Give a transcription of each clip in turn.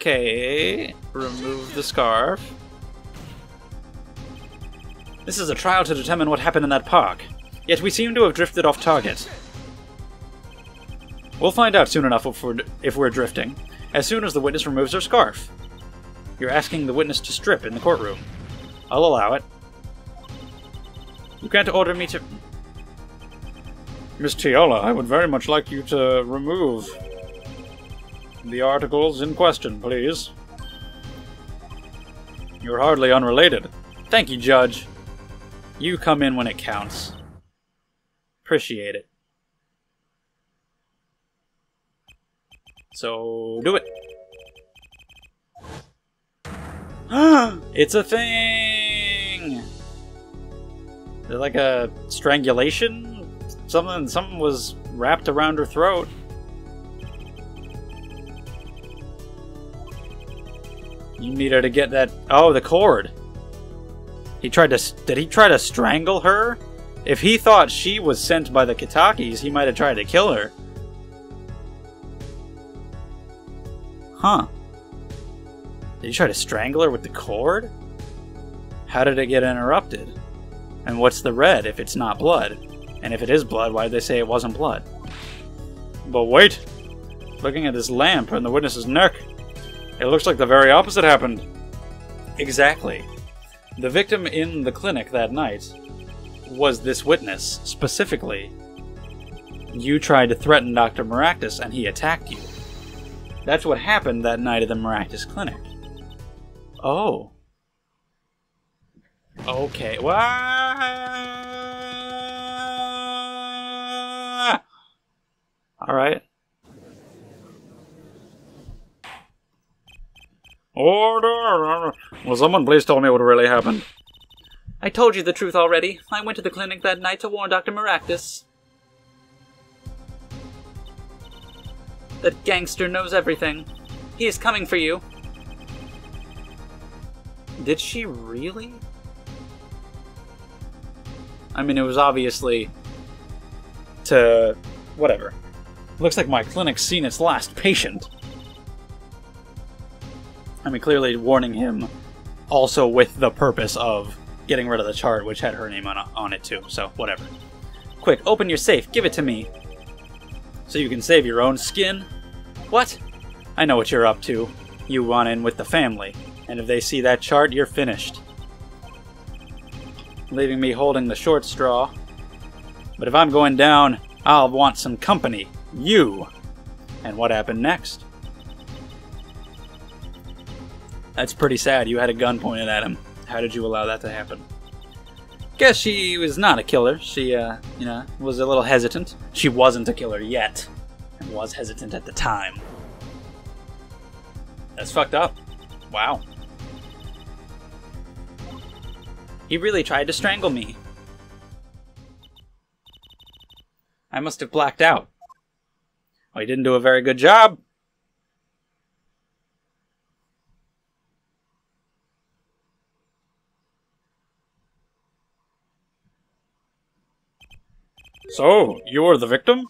Okay, remove the scarf. This is a trial to determine what happened in that park. Yet we seem to have drifted off target. We'll find out soon enough if we're drifting, as soon as the witness removes her scarf. You're asking the witness to strip in the courtroom. I'll allow it. You can't order me to... Miss Tiola, I would very much like you to remove the articles in question, please. You're hardly unrelated. Thank you, Judge. You come in when it counts. Appreciate it. So, do it. It's a thing! Is it like a strangulation? Something was wrapped around her throat. You need her to get that... Oh, the cord. Did he try to strangle her? If he thought she was sent by the Kitakis, he might have tried to kill her. Huh. Did he try to strangle her with the cord? How did it get interrupted? And what's the red if it's not blood? And if it is blood, why did they say it wasn't blood? But wait! Looking at this lamp on the witness's neck, it looks like the very opposite happened. Exactly. The victim in the clinic that night was this witness, specifically. You tried to threaten Dr. Maractus and he attacked you. That's what happened that night at the Maractus clinic. Oh. Okay. Alright. Order! Will someone please tell me what really happened? I told you the truth already. I went to the clinic that night to warn Dr. Maractus. That gangster knows everything. He is coming for you. Did she really? I mean, it was obviously to... whatever. Looks like my clinic's seen its last patient. I mean, clearly warning him also with the purpose of getting rid of the chart, which had her name on it too, so whatever. Quick, open your safe. Give it to me. So you can save your own skin? What? I know what you're up to. You run in with the family, and if they see that chart, you're finished. Leaving me holding the short straw. But if I'm going down, I'll want some company. You! And what happened next? That's pretty sad. You had a gun pointed at him. How did you allow that to happen? Guess she was not a killer. She, was a little hesitant. She wasn't a killer yet. And was hesitant at the time. That's fucked up. Wow. He really tried to strangle me. I must have blacked out. Well, he didn't do a very good job. So, you were the victim?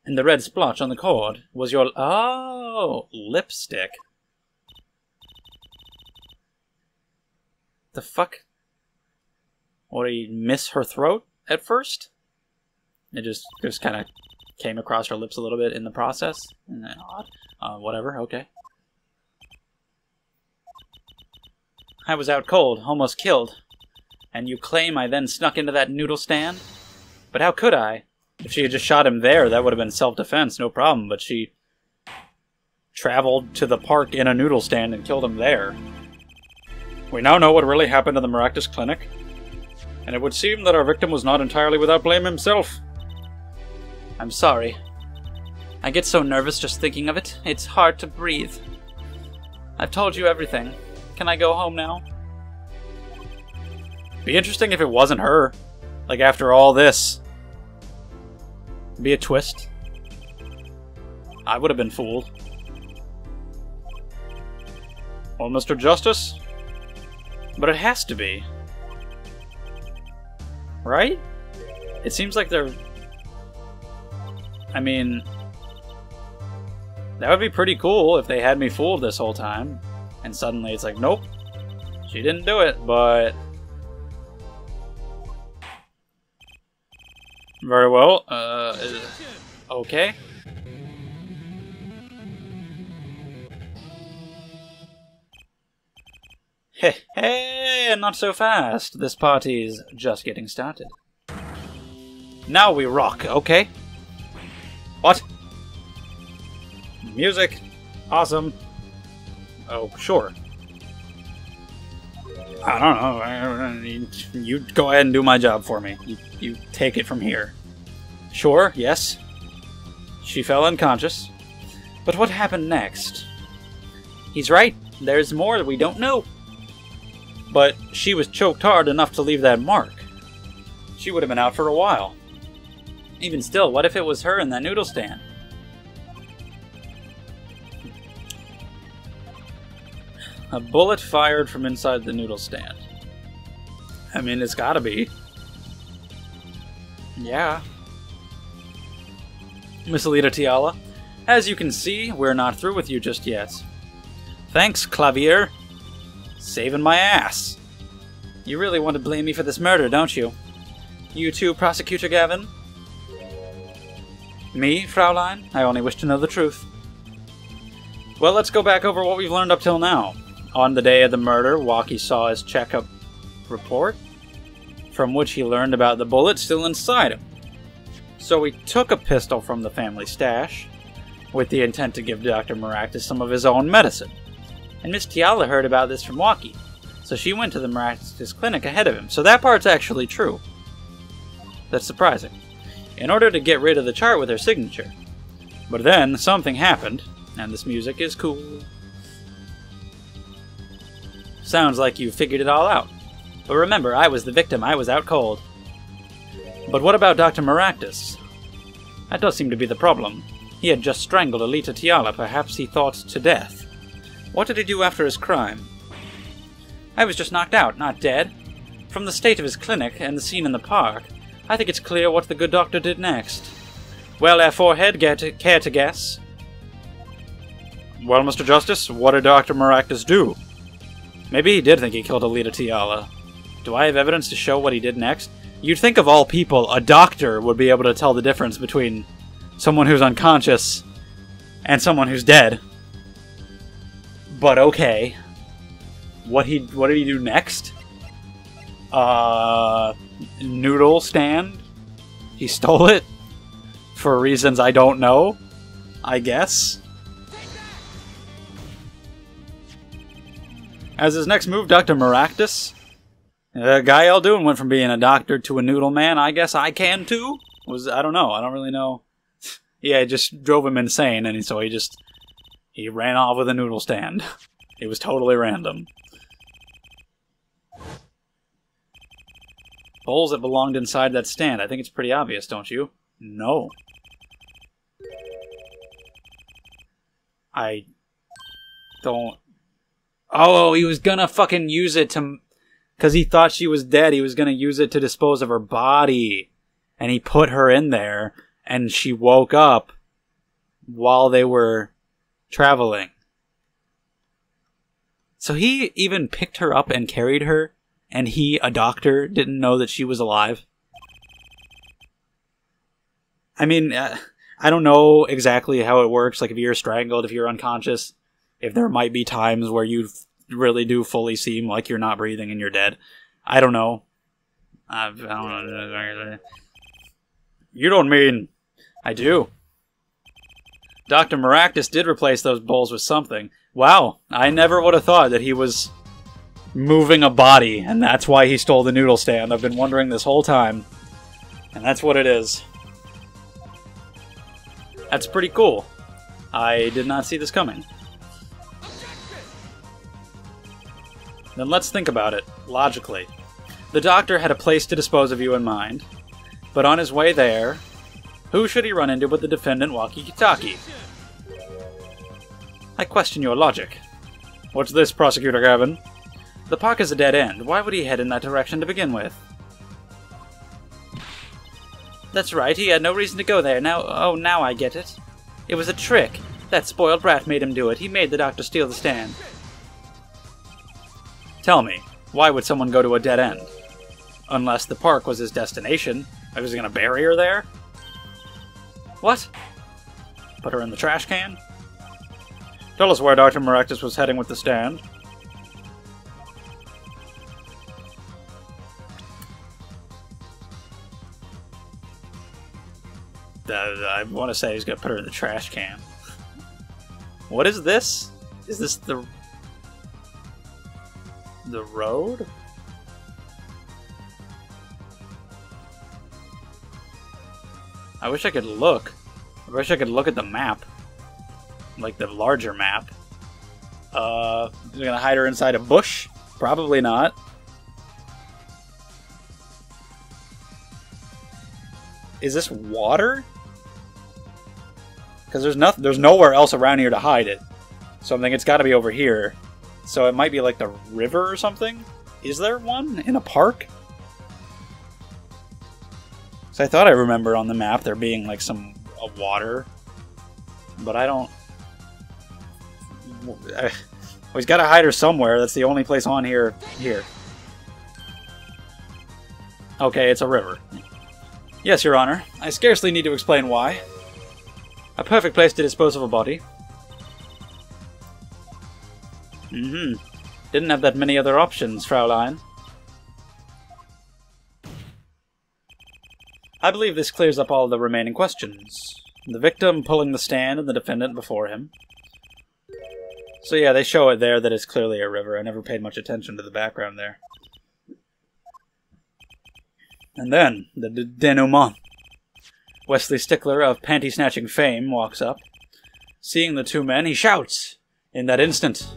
And the red splotch on the cord was your... Oh, lipstick. The fuck? Or did he miss her throat at first? It just kind of came across her lips a little bit in the process? Isn't that odd? Whatever, okay. I was out cold, almost killed. And you claim I then snuck into that noodle stand? But how could I? If she had just shot him there, that would have been self-defense, no problem. But she traveled to the park in a noodle stand and killed him there. We now know what really happened in the Maractus clinic. And it would seem that our victim was not entirely without blame himself. I'm sorry. I get so nervous just thinking of it. It's hard to breathe. I've told you everything. Can I go home now? Be interesting if it wasn't her. Like, after all this. Be a twist. I would have been fooled. Well, Mr. Justice, But it has to be. Right? It seems like they're... I mean... That would be pretty cool if they had me fooled this whole time. And suddenly it's like, nope. She didn't do it, but... Very well. Okay. Hey, not so fast. This party's just getting started. Now we rock, okay? What? Music. Awesome. Oh, sure. I don't know. You go ahead and do my job for me. You take it from here. Sure, yes. She fell unconscious. But what happened next? He's right. There's more that we don't know. But she was choked hard enough to leave that mark. She would have been out for a while. Even still, what if it was her in that noodle stand? A bullet fired from inside the noodle stand. I mean, it's gotta be. Yeah. Miss Alita Tiala, as you can see, we're not through with you just yet. Thanks, Clavier. Saving my ass. You really want to blame me for this murder, don't you? You too, Prosecutor Gavin? Me, Fraulein? I only wish to know the truth. Well, let's go back over what we've learned up till now. On the day of the murder, Walkie saw his checkup report, from which he learned about the bullet still inside him. So he took a pistol from the family stash, with the intent to give Dr. Maractus some of his own medicine. And Miss Tiala heard about this from Walkie, so she went to the Maractus clinic ahead of him. So that part's actually true. That's surprising. In order to get rid of the chart with her signature. But then, something happened, and this music is cool. Sounds like you figured it all out. But remember, I was the victim. I was out cold. But what about Dr. Maractus? That does seem to be the problem. He had just strangled Alita Tiala, perhaps he thought to death. What did he do after his crime? I was just knocked out, not dead. From the state of his clinic and the scene in the park, I think it's clear what the good doctor did next. Well, Forehead, care to guess? Well, Mr. Justice, what did Dr. Maractus do? Maybe he did think he killed Alita Tiala. Do I have evidence to show what he did next? You'd think of all people, a doctor would be able to tell the difference between someone who's unconscious and someone who's dead. But okay. What did he do next? Noodle stand? He stole it? For reasons I don't know? I guess? As his next move, Dr. Maractus. Guy Eldoon went from being a doctor to a noodle man. I guess I can too? I don't know. I don't really know. Yeah, it just drove him insane, and so he ran off with a noodle stand. It was totally random. Bowls that belonged inside that stand. I think it's pretty obvious, don't you? No. I don't... Oh, he was gonna fucking use it to... Because he thought she was dead, he was gonna use it to dispose of her body. And he put her in there, and she woke up while they were traveling. So he even picked her up and carried her, and he, a doctor, didn't know that she was alive? I mean, I don't know exactly how it works, like if you're strangled, if you're unconscious, if there might be times where you really do fully seem like you're not breathing and you're dead. I don't know. I don't know. You don't mean... I do. Dr. Maractus did replace those bowls with something. Wow, I never would have thought that he was moving a body, and that's why he stole the noodle stand. I've been wondering this whole time. And that's what it is. That's pretty cool. I did not see this coming. Then let's think about it, logically. The doctor had a place to dispose of you in mind, but on his way there, who should he run into but the defendant, Walkie Kitaki? I question your logic. What's this, Prosecutor Gavin? The park is a dead end. Why would he head in that direction to begin with? That's right, he had no reason to go there. Now I get it. It was a trick. That spoiled brat made him do it. He made the doctor steal the stand. Tell me, why would someone go to a dead end? Unless the park was his destination. I was gonna bury her there? What? Put her in the trash can? Tell us where Dr. Maractus was heading with the stand. I want to say he's gonna put her in the trash can. What is this? Is this the road? I wish I could look. I wish I could look at the map. Like the larger map. Is it gonna hide her inside a bush? Probably not. Is this water? Because there's nowhere else around here to hide it. So I'm thinking it's got to be over here. So it might be like the river or something? Is there one in a park? So I thought I remember on the map there being like some water. But I don't... Well, he's got to hide her somewhere. That's the only place on here. Here. Okay, it's a river. Yes, Your Honor. I scarcely need to explain why. A perfect place to dispose of a body. Didn't have that many other options, Fraulein. I believe this clears up all the remaining questions. The victim pulling the stand and the defendant before him. So yeah, they show it there that it's clearly a river. I never paid much attention to the background there. And then, the denouement. Wesley Stickler of panty-snatching fame walks up. Seeing the two men, he shouts in that instant.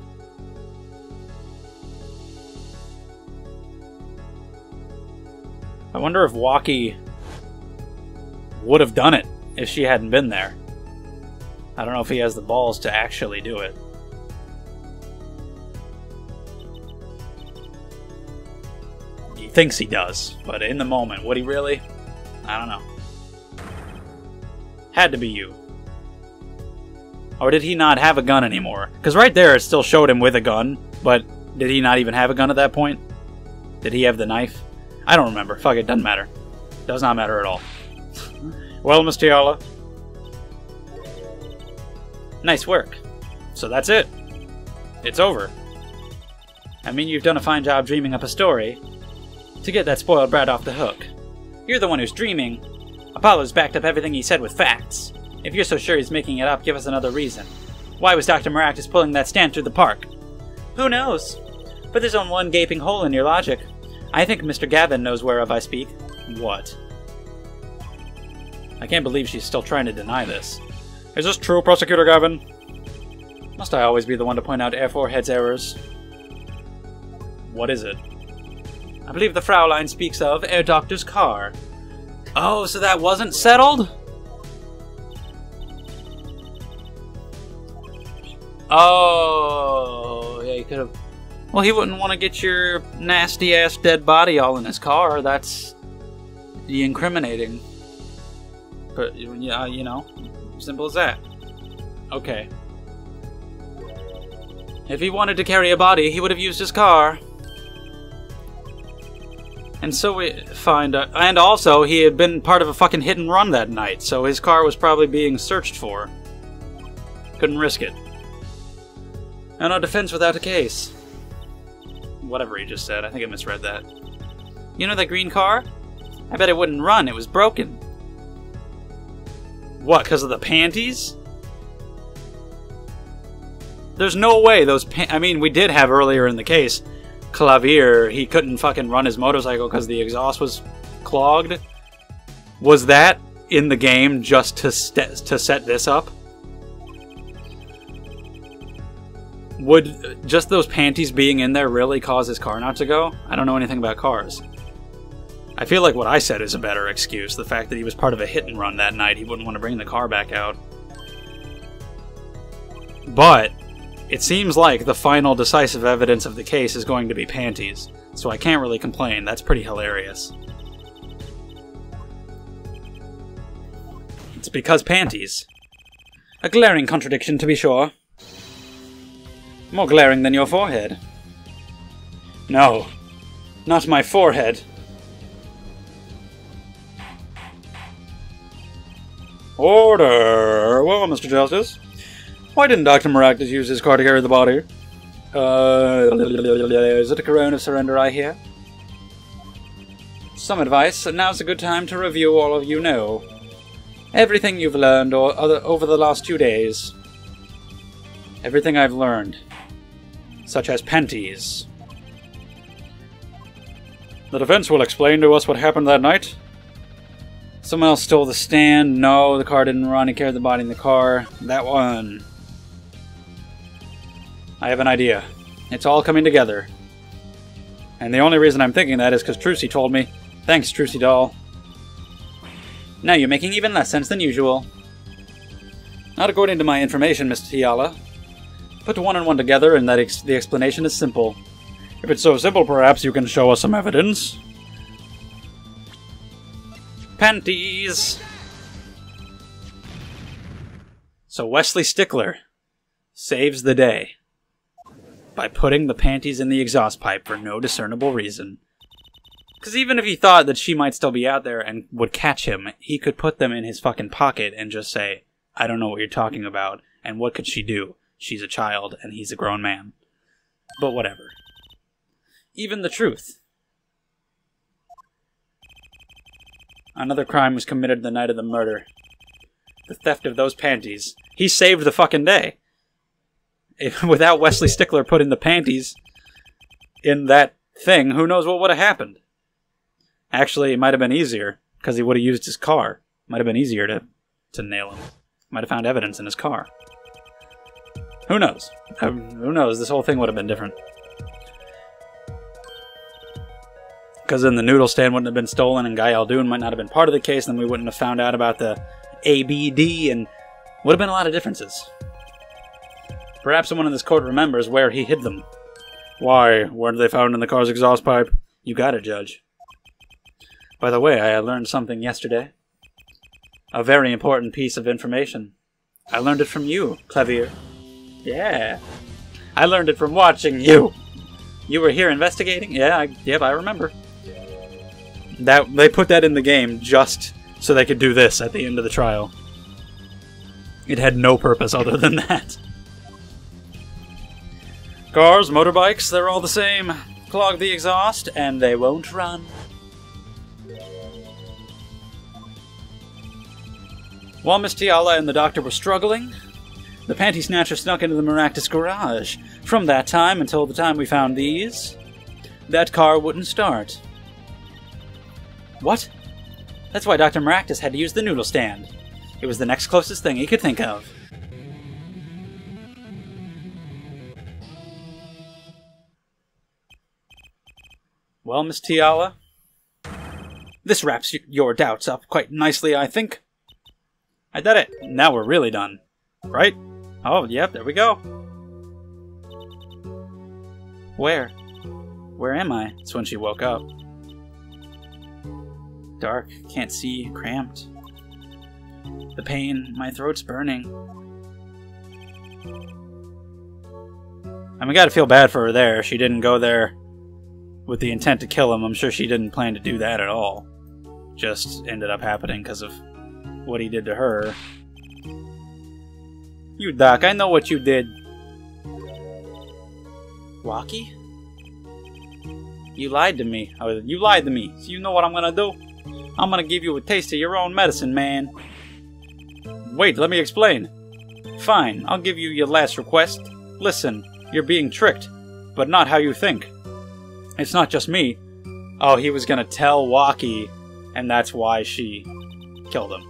I wonder if Walkie would have done it if she hadn't been there. I don't know if he has the balls to actually do it. He thinks he does, but in the moment, would he really? I don't know. Had to be you. Or did he not have a gun anymore? Because right there it still showed him with a gun, but did he not even have a gun at that point? Did he have the knife? I don't remember. Fuck it, doesn't matter. Does not matter at all. Well, Miss Tiala. Nice work. So that's it. It's over. I mean, you've done a fine job dreaming up a story to get that spoiled brat off the hook. You're the one who's dreaming. Apollo's backed up everything he said with facts. If you're so sure he's making it up, give us another reason. Why was Dr. Maractus pulling that stand through the park? Who knows? But there's only one gaping hole in your logic. I think Mr. Gavin knows whereof I speak. What? I can't believe she's still trying to deny this. Is this true, Prosecutor Gavin? Must I always be the one to point out Air Forehead's errors? What is it? I believe the Fraulein speaks of Air Doctor's car. Oh, so that wasn't settled? Oh, yeah, you could have... Well, he wouldn't want to get your nasty-ass dead body all in his car. That's incriminating. But, yeah, you know, simple as that. Okay. If he wanted to carry a body, he would have used his car. And so we find out... And also, he had been part of a fucking hit and run that night, so his car was probably being searched for. Couldn't risk it. And no defense without a case. Whatever he just said, I think I misread that. You know that green car? I bet it wouldn't run, it was broken. What, because of the panties? There's no way those I mean, we did have earlier in the case, Clavier, he couldn't fucking run his motorcycle because the exhaust was clogged. Was that in the game just to set this up? Would just those panties being in there really cause his car not to go? I don't know anything about cars. I feel like what I said is a better excuse. The fact that he was part of a hit and run that night, he wouldn't want to bring the car back out. But It seems like the final decisive evidence of the case is going to be Panties, so I can't really complain. That's pretty hilarious. It's because Panties. A glaring contradiction, to be sure. More glaring than your forehead. No, not my forehead. Order! Well, Mr. Justice, why didn't Dr. Maractus use his car to carry the body? Is it a corona of surrender I hear? Some advice, and now's a good time to review all of you know. Everything you've learned over the last 2 days. Everything I've learned. Such as Panties. The defense will explain to us what happened that night. Someone else stole the stand. No, the car didn't run. He carried the body in the car. That one. I have an idea. It's all coming together. And the only reason I'm thinking that is because Trucy told me. Thanks, Trucy doll. Now you're making even less sense than usual. Not according to my information, Mr. Tiala. Put one and one together and the explanation is simple. If it's so simple, perhaps you can show us some evidence. Panties! So Wesley Stickler saves the day by putting the panties in the exhaust pipe for no discernible reason. Because even if he thought that she might still be out there and would catch him, he could put them in his fucking pocket and just say, I don't know what you're talking about, and what could she do? She's a child, and he's a grown man. But whatever. Even the truth. Another crime was committed the night of the murder. The theft of those panties. He saved the fucking day. Without Wesley Stickler putting the panties in that thing, who knows what would have happened? Actually, it might have been easier, because he would have used his car. Might have been easier to nail him. Might have found evidence in his car. Who knows? Who knows? This whole thing would have been different. Because then the noodle stand wouldn't have been stolen, and Guy Aldoon might not have been part of the case, and then we wouldn't have found out about the ABD, and would have been a lot of differences. Perhaps someone in this court remembers where he hid them. Why? Weren't they found in the car's exhaust pipe? You got it, Judge. By the way, I learned something yesterday. A very important piece of information. I learned it from you, Clavier. Yeah. I learned it from watching you. You were here investigating? Yeah, I remember. They put that in the game just so they could do this at the end of the trial. It had no purpose other than that. Cars, motorbikes, they're all the same. Clog the exhaust, and they won't run. While Miss Tiala and the doctor were struggling, the panty snatcher snuck into the Maractus garage. From that time until the time we found these, that car wouldn't start. What? That's why Dr. Maractus had to use the noodle stand. It was the next closest thing he could think of. Well, Miss Tiala, this wraps your doubts up quite nicely, I think. I did it. Now we're really done. Right? Oh, yep, there we go. Where? Where am I? It's when she woke up. Dark, can't see, cramped. The pain, my throat's burning. I mean, gotta feel bad for her there. She didn't go there with the intent to kill him. I'm sure she didn't plan to do that at all. Just ended up happening because of what he did to her. You, Doc, I know what you did. Walkie? You lied to me. You lied to me. So you know what I'm gonna do? I'm gonna give you a taste of your own medicine, man. Wait, let me explain. Fine, I'll give you your last request. Listen, you're being tricked, but not how you think. It's not just me. Oh, he was gonna tell Walkie, and that's why she killed him.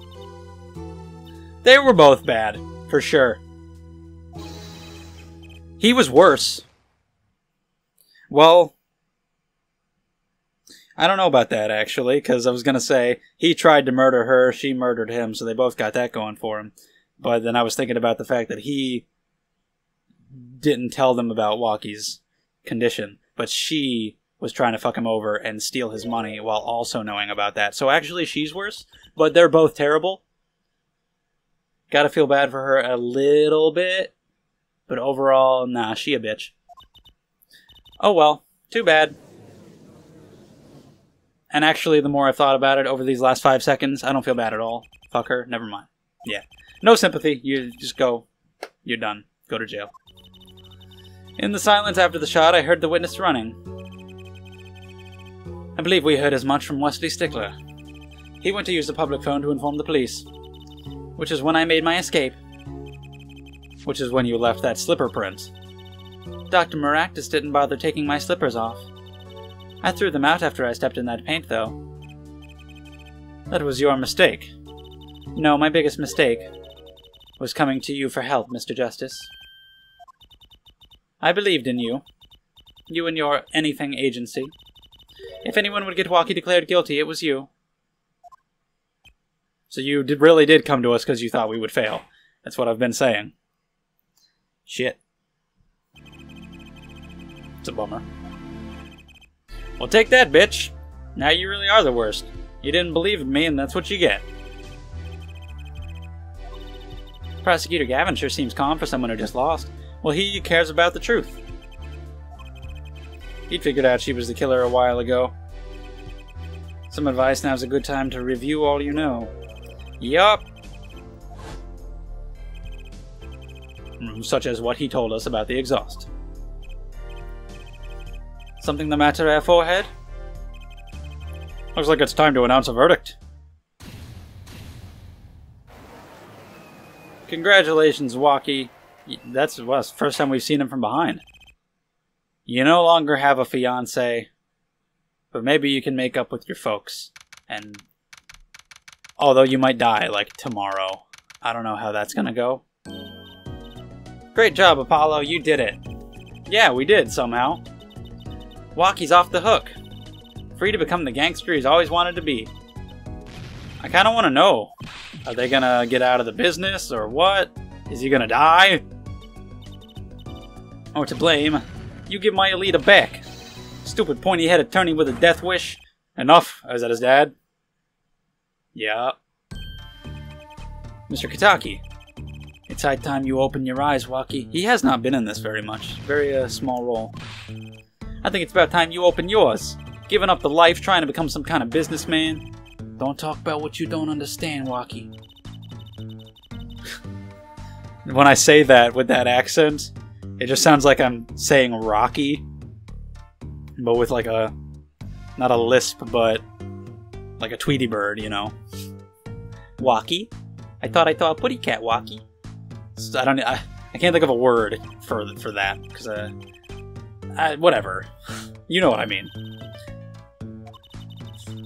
They were both bad, for sure. He was worse. Well, I don't know about that, actually, because I was going to say, he tried to murder her, she murdered him, so they both got that going for him. But then I was thinking about the fact that he didn't tell them about Walkie's condition, but she was trying to fuck him over and steal his money while also knowing about that. So actually she's worse, but they're both terrible. Gotta feel bad for her a little bit, but overall, nah, she a bitch. Oh well, too bad. And actually, the more I've thought about it over these last 5 seconds, I don't feel bad at all. Fuck her, never mind. Yeah. No sympathy, you just go. You're done. Go to jail. In the silence after the shot, I heard the witness running. I believe we heard as much from Wesley Stickler. He went to use the public phone to inform the police. Which is when I made my escape. Which is when you left that slipper print. Dr. Maractus didn't bother taking my slippers off. I threw them out after I stepped in that paint, though. That was your mistake. No, my biggest mistake was coming to you for help, Mr. Justice. I believed in you. You and your anything agency. If anyone would get Walkie declared guilty, it was you. So you really did come to us because you thought we would fail. That's what I've been saying. Shit. It's a bummer. Well, take that, bitch. Now you really are the worst. You didn't believe in me, and that's what you get. Prosecutor Gavin sure seems calm for someone who just lost. Well, he cares about the truth. He'd figured out she was the killer a while ago. Some advice: now's a good time to review all you know. Yup. Such as what he told us about the exhaust. Something the matter, our forehead? Looks like it's time to announce a verdict. Congratulations, Walkie. That's the first time we've seen him from behind. You no longer have a fiancé, but maybe you can make up with your folks. And although you might die, like, tomorrow. I don't know how that's gonna go. Great job, Apollo. You did it. Yeah, we did, somehow. Walkie's off the hook. Free to become the gangster he's always wanted to be. I kinda wanna know. Are they gonna get out of the business, or what? Is he gonna die? Or to blame, you give my Alita back. Stupid pointy-headed attorney with a death wish. Enough. Is that his dad? Yeah. Mr. Kitaki. It's high time you open your eyes, Walkie. He has not been in this very much. Very small role. I think it's about time you open yours. Giving up the life, trying to become some kind of businessman. Don't talk about what you don't understand, Walkie. When I say that with that accent, it just sounds like I'm saying Rocky. But with like a... not a lisp, but... like a Tweety bird, you know. Walkie? I thought putty cat, Walkie. So I can't think of a word for that, because, whatever. You know what I mean.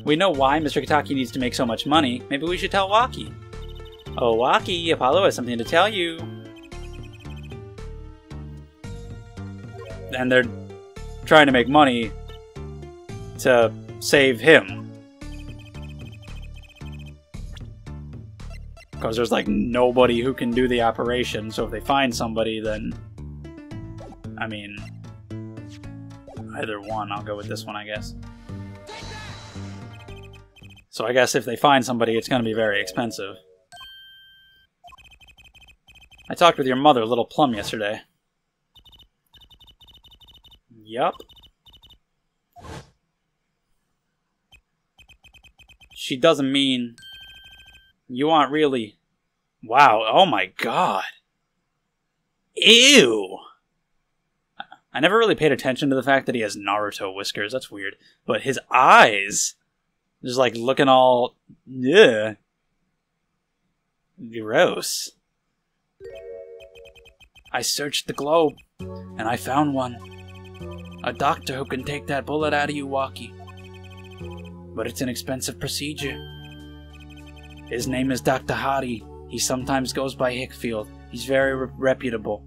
We know why Mr. Kitaki needs to make so much money. Maybe we should tell Walkie. Oh, Walkie, Apollo has something to tell you. And they're trying to make money to save him. Because there's like nobody who can do the operation, so if they find somebody, then... I mean... either one. I'll go with this one, I guess. So I guess if they find somebody, it's going to be very expensive. I talked with your mother, Little Plum, yesterday. Yup. She doesn't mean... you aren't really... Wow, oh my god. Ew! I never really paid attention to the fact that he has Naruto whiskers. That's weird. But his eyes... just like looking all... yeah. Gross. I searched the globe, and I found one. A doctor who can take that bullet out of you, Walkie. But it's an expensive procedure. His name is Dr. Hardy. He sometimes goes by Hickfield. He's very reputable.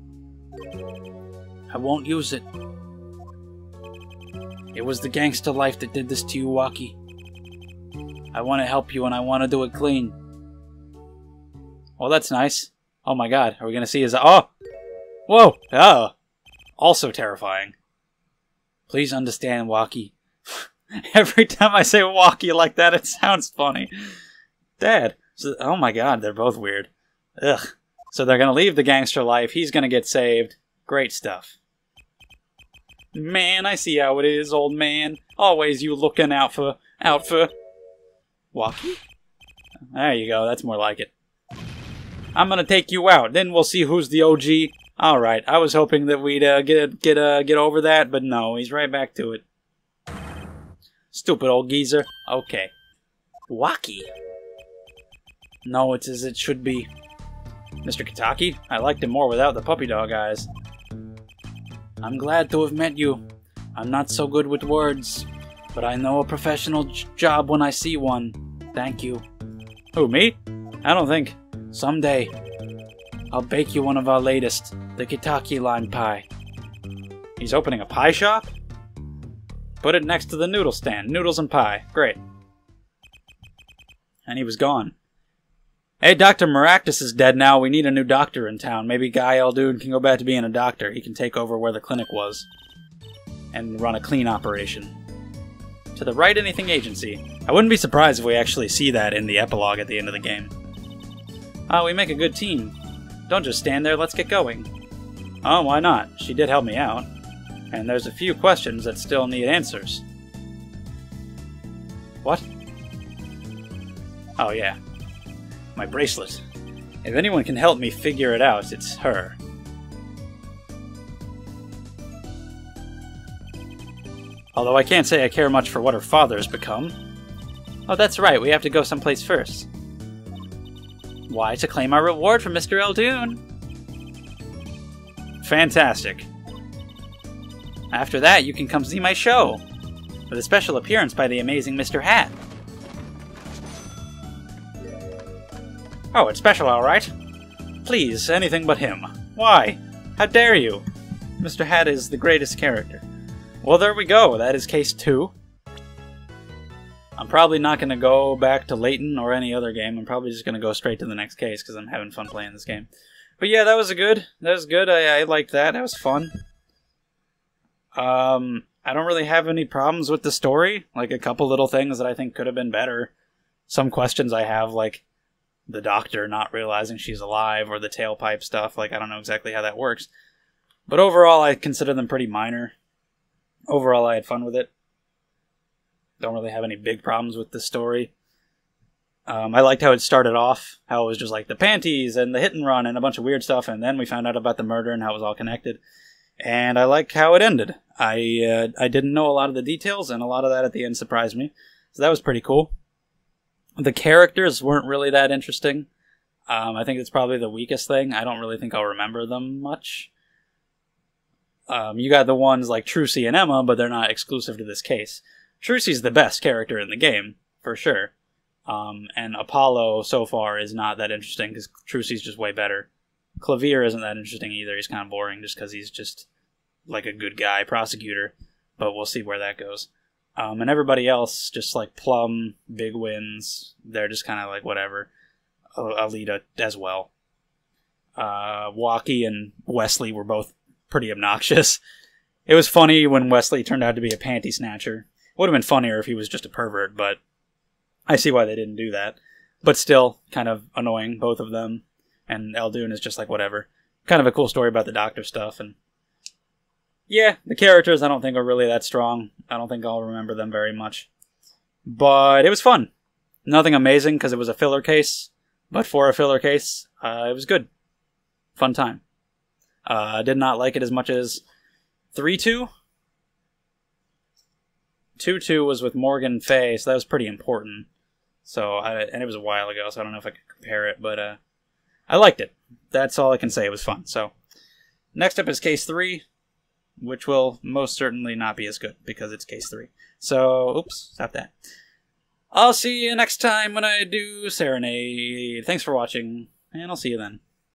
I won't use it. It was the gangster life that did this to you, Walkie. I want to help you, and I want to do it clean. Well, that's nice. Oh my god, are we going to see his... oh! Whoa! Oh! Also terrifying. Please understand, Walkie. Every time I say Walkie like that, it sounds funny. Dad. So, oh my god, they're both weird. Ugh. So they're gonna leave the gangster life. He's gonna get saved. Great stuff. Man, I see how it is, old man. Always you looking out for... Walkie? There you go, that's more like it. I'm gonna take you out, then we'll see who's the OG. Alright, I was hoping that we'd get over that, but no, he's right back to it. Stupid old geezer. Okay. Walkie? No, it's as it should be. Mr. Kitaki? I liked him more without the puppy dog eyes. I'm glad to have met you. I'm not so good with words, but I know a professional job when I see one. Thank you. Who, me? I don't think. Someday, I'll bake you one of our latest, the Kitaki lime pie. He's opening a pie shop? Put it next to the noodle stand. Noodles and pie. Great. And he was gone. Hey, Dr. Maractus is dead now. We need a new doctor in town. Maybe Guy Eldoon can go back to being a doctor. He can take over where the clinic was. And run a clean operation. To the Right Anything Agency. I wouldn't be surprised if we actually see that in the epilogue at the end of the game. We make a good team. Don't just stand there, let's get going. Oh, why not? She did help me out. And there's a few questions that still need answers. What? Oh, yeah. My bracelet. If anyone can help me figure it out, it's her. Although I can't say I care much for what her father's become. Oh, that's right, we have to go someplace first. Why, to claim our reward from Mr. Eldoon. Fantastic. After that, you can come see my show, with a special appearance by the amazing Mr. Hat. Oh, it's special, all right. Please, anything but him. Why? How dare you? Mr. Hat is the greatest character. Well, there we go. That is case 2. I'm probably not going to go back to Layton or any other game. I'm probably just going to go straight to the next case because I'm having fun playing this game. But yeah, that was good. I liked that. That was fun. I don't really have any problems with the story. Like, a couple little things that I think could have been better. Some questions I have, like the doctor not realizing she's alive, or the tailpipe stuff. Like, I don't know exactly how that works. But overall, I consider them pretty minor. Overall, I had fun with it. Don't really have any big problems with the story. I liked how it started off, how it was just like the Panties and the hit and run and a bunch of weird stuff, and then we found out about the murder and how it was all connected. And I like how it ended. I didn't know a lot of the details, and a lot of that at the end surprised me. So that was pretty cool. The characters weren't really that interesting. I think it's probably the weakest thing. I don't really think I'll remember them much. You got the ones like Trucy and Emma, but they're not exclusive to this case. Trucy's the best character in the game, for sure. And Apollo, so far, is not that interesting, because Trucy's just way better. Clavier isn't that interesting either. He's kind of boring, just because he's just like a good guy prosecutor. But we'll see where that goes. And everybody else, just like Plum, Big Wins, they're just kind of like whatever. Alita as well. Walkie and Wesley were both pretty obnoxious. It was funny when Wesley turned out to be a panty snatcher. Would have been funnier if he was just a pervert, but I see why they didn't do that. But still, kind of annoying, both of them. And Eldoon is just like whatever. Kind of a cool story about the doctor stuff. And yeah, the characters I don't think are really that strong. I don't think I'll remember them very much. But it was fun. Nothing amazing because it was a filler case. But for a filler case, it was good. Fun time. I did not like it as much as 3-2. 2-2 was with Morgan Fay, so that was pretty important. So, and it was a while ago, so I don't know if I could compare it, but I liked it. That's all I can say. It was fun. So, next up is Case 3, which will most certainly not be as good, because it's Case 3. So, oops, stop that. I'll see you next time when I do Serenade. Thanks for watching, and I'll see you then.